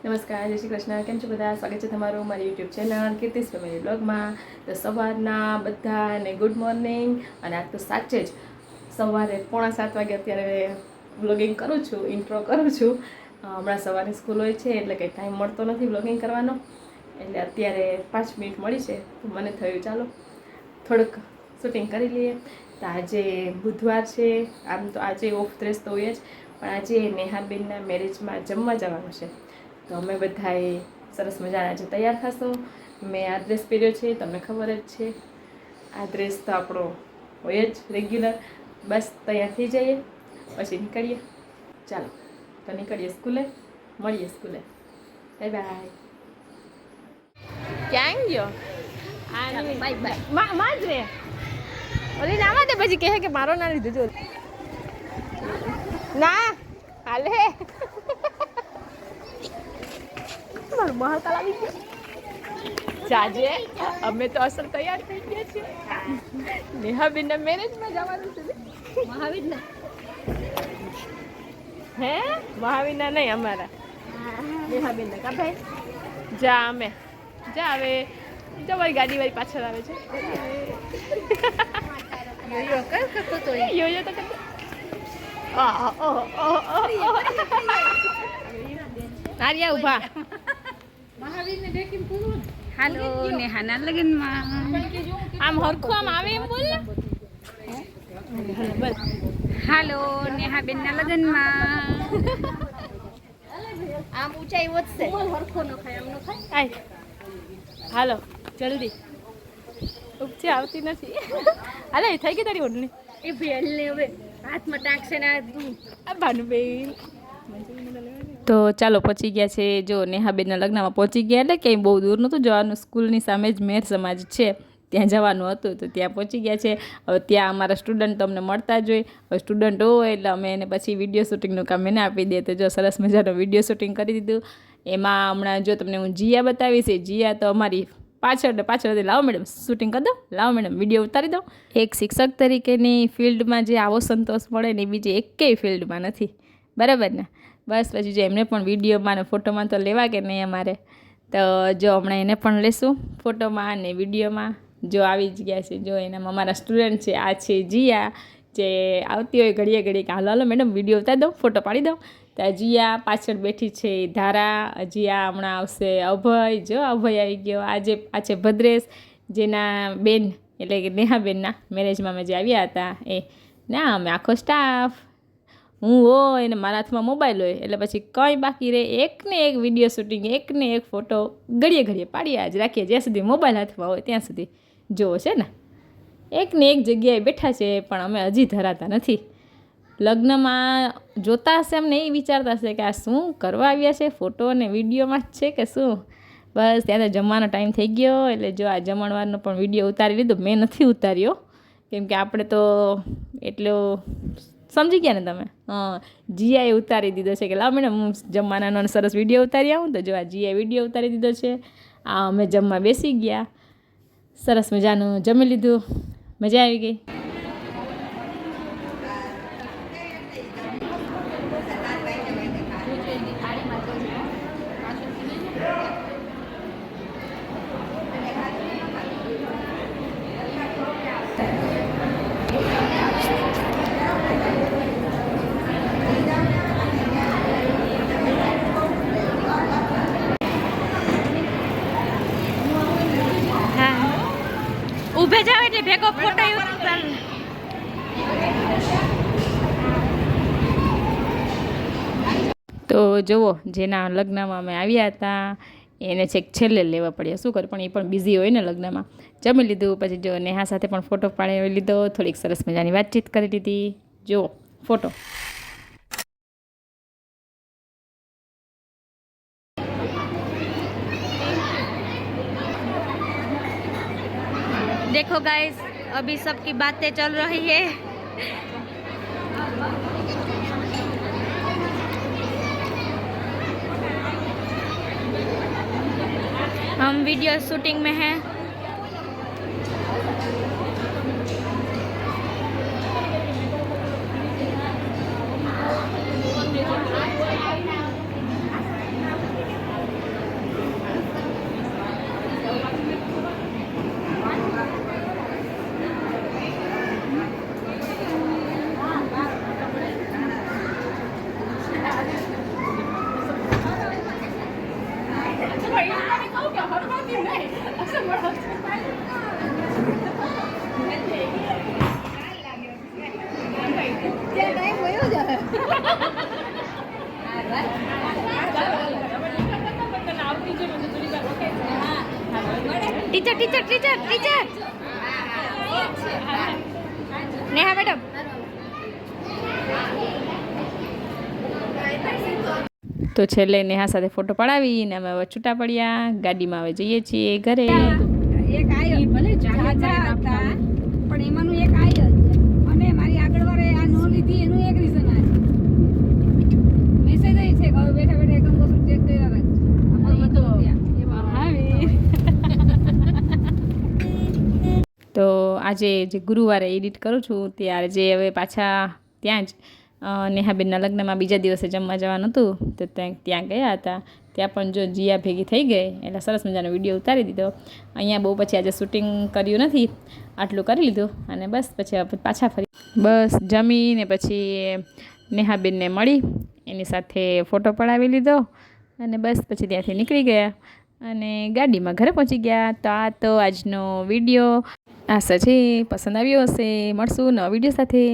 નમસ્કાર, જય શ્રી કૃષ્ણ. કેમ છો બધા? સ્વાગત છે તમારું મારી યુટ્યુબ ચેનલ કીર્તિસ ફેમિલી બ્લોગમાં. તો સવારના બધાને ગુડ મોર્નિંગ. અને આજ તો સાચે જ સવારે 6:45 વાગે અત્યારે વ્લોગિંગ કરું છું, ઇન્ટ્રો કરું છું. હમણાં સવારની સ્કૂલ હોય છે એટલે કંઈ ટાઈમ મળતો નથી વ્લોગિંગ કરવાનો. એટલે અત્યારે 5 મિનિટ મળી છે તો મને થયું ચાલો થોડુંક શૂટિંગ કરી લઈએ. તો આજે બુધવાર છે, આમ તો આજે ઓફ ડ્રેસ તો હોય જ, પણ આજે નેહાબેનના મેરેજમાં જમવા જવાનું છે. તો અમે બધાએ સરસ મજાના આજે તૈયાર થશું. મેં આ ડ્રેસ પહેર્યો છે, તમને ખબર જ છે. આ ડ્રેસ તો આપણો હોય જ રેગ્યુલર. બસ તૈયાર થઈ જઈએ પછી નીકળીએ. ચાલો તો નીકળીએ સ્કૂલે, મળીએ સ્કૂલે. Bye bye. ક્યાં ગયો? બાય બાય માં જ રે ઓલી નામાં તે પછી કહે કે મારો ના લીધું જો ના હાલે મારું મહાકાલ આવી ગયો. જાજે અમે તો અસલ તૈયાર થઈ ગયા છીએ. નેહાબેનના મેરેજમાં જવાનું છે. મહાવીરના હે મહાવીરના નહીં અમારા નેહાબેનના કા ભાઈ જા અમે જા હવે તમારી ગાડી વાળી પાછળ આવે છે. યોયો કર કરતો તો યોયો તો કરતો આર્યા ઉભા મહાવીરને દેખીને પૂરું. હાલો નેહાના લગ્નમાં આમ હરખું આમ આવે એમ બોલ ને. બસ હાલો નેહાબેનના લગ્નમાં આમ ઊંચાઈ વધશે હરખો ન ખાય આમ ન ખાય. આય હાલો જલ્દી ઉપચે આવતી નથી. હાલે થઈ ગઈ તારી ઓઢણી એ ભેલને હવે હાથમાં ટાંકશે ને આ ભાનુબેન. તો ચાલો પહોંચી ગયા છે. જો નેહાબેનના લગ્નમાં પહોંચી ગયા એટલે કંઈ બહુ દૂર નહોતું જવાનું. સ્કૂલની સામે જ મેર સમાજ છે, ત્યાં જવાનું હતું તો ત્યાં પહોંચી ગયા છે. હવે ત્યાં અમારા સ્ટુડન્ટ તો અમને મળતા જ હોય. હવે સ્ટુડન્ટ હોય એટલે અમે એને પછી વિડીયો શૂટિંગનું કામ એને આપી દે. તો જો સરસ મજાનો વિડીયો શૂટિંગ કરી દીધું. એમાં હમણાં જો તમને હું જીયા બતાવીશ. જીયા તો અમારી પાછળ લાવો મેડમ શૂટિંગ કરી દો, લાવો મેડમ વિડીયો ઉતારી દો. એક શિક્ષક તરીકેની ફિલ્ડમાં જે આવો સંતોષ મળે ને એ બીજી એકેય ફિલ્ડમાં નથી. બરાબર ને? બસ પછી જો એમને પણ વિડીયોમાં ને ફોટોમાં તો લેવા કે નહીં અમારે. તો જો હમણાં એને પણ લેશું ફોટોમાં ને વિડીયોમાં. જો આવી જ ગયા છે. જો એનામાં અમારા સ્ટુડન્ટ છે. આ છે જીયા, જે આવતી હોય ઘડીએ ઘડીએ કે હાલો હાલો મેડમ વિડીયો ઉતારી દો, ફોટો પાડી દો. તો જીયા પાછળ બેઠી છે ધારા. જીયા હમણાં આવશે અભય. જો અભય આવી ગયો. આ છે ભદ્રેશ, જેના બેન એટલે કે નેહાબેનના મેરેજમાં અમે જે આવ્યા હતા એ. ના અમે આખો સ્ટાફ, હું હોય ને મારા હાથમાં મોબાઈલ હોય એટલે પછી કંઈ બાકી રહે. એકને એક વિડીયો શૂટિંગ, એકને એક ફોટો ઘડીએ ઘડીએ પાડ્યા જ રાખીએ. જ્યાં સુધી મોબાઈલ હાથમાં હોય ત્યાં સુધી જોવો છે ને. એકને એક જગ્યાએ બેઠા છે પણ અમે હજી ધરાતા નથી. લગ્નમાં જોતા હશે અમને એ વિચારતા હશે કે આ શું કરવા આવ્યા છે, ફોટો અને વિડીયોમાં જ છે કે શું. બસ ત્યાં તો જમવાનો ટાઈમ થઈ ગયો એટલે જો આ જમણવારનો પણ વિડીયો ઉતારી લીધો. મેં નથી ઉતાર્યો કેમ કે આપણે તો એટલો સમજી ગયા ને તમે. જીયાએ ઉતારી દીધો છે કે લાવ મેડમ હું જમવાનાનો સરસ વિડીયો ઉતારી આવું. તો જો આ જીયાએ વિડીયો ઉતારી દીધો છે. આ અમે જમવા બેસી ગયા, સરસ મજાનું જમી લીધું, મજા આવી ગઈ. ઊભે જાવ એટલે ભેગો ફોટો તો જુઓ જેના લગ્નમાં અમે આવ્યા હતા એને છેક છેલ્લે લેવા પડ્યા. શું કરે પણ એ પણ બિઝી હોય ને લગ્નમાં. જમી લીધું પછી જો નેહા સાથે પણ ફોટો પાડી લીધો. થોડીક સરસ મજાની વાતચીત કરી લીધી. જુઓ ફોટો. देखो गाइस अभी सबकी बातें चल रही है. हम वीडियो शूटिंग में हैं. Teacher teacher teacher teacher Neha madam તો છેલ્લે નેહા સાથે ફોટો પડાવીને અમે હવે છૂટા પડ્યા, ગાડીમાં હવે જઈએ છીએ ઘરે. એક આયો ભલે જાજા હતા પણ એમાંનું એક આયો અને મારી આગળવાળે આ નો લીધી એનું એક રીઝન આ મેસેજ આવી છે કે હવે બેઠા બેઠા એકમ વસ્તુ ચેક કર્યા રાખ અમારું તો તો આજે જે ગુરુવારે એડિટ કરું છું ત્યારે જે હવે પાછા ત્યાં જ નેહાબેનના લગ્નમાં બીજા દિવસે જમવા જવાનું હતું તો ત્યાં ગયા હતા. ત્યાં પણ જો જીયા ભેગી થઈ ગઈ એટલે સરસ મજાનો વિડીયો ઉતારી દીધો. અહીંયા બહુ પછી આજે શૂટિંગ કર્યું નથી, આટલું કરી લીધું અને બસ પછી પાછા ફરી બસ જમીને પછી નેહાબેનને મળી, એની સાથે ફોટો પડાવી લીધો અને બસ પછી ત્યાંથી નીકળી ગયા અને ગાડીમાં ઘરે પહોંચી ગયા. તો આ તો આજનો વિડીયો આશા છે પસંદ આવ્યો હશે. મળશું નવા વિડીયો સાથે.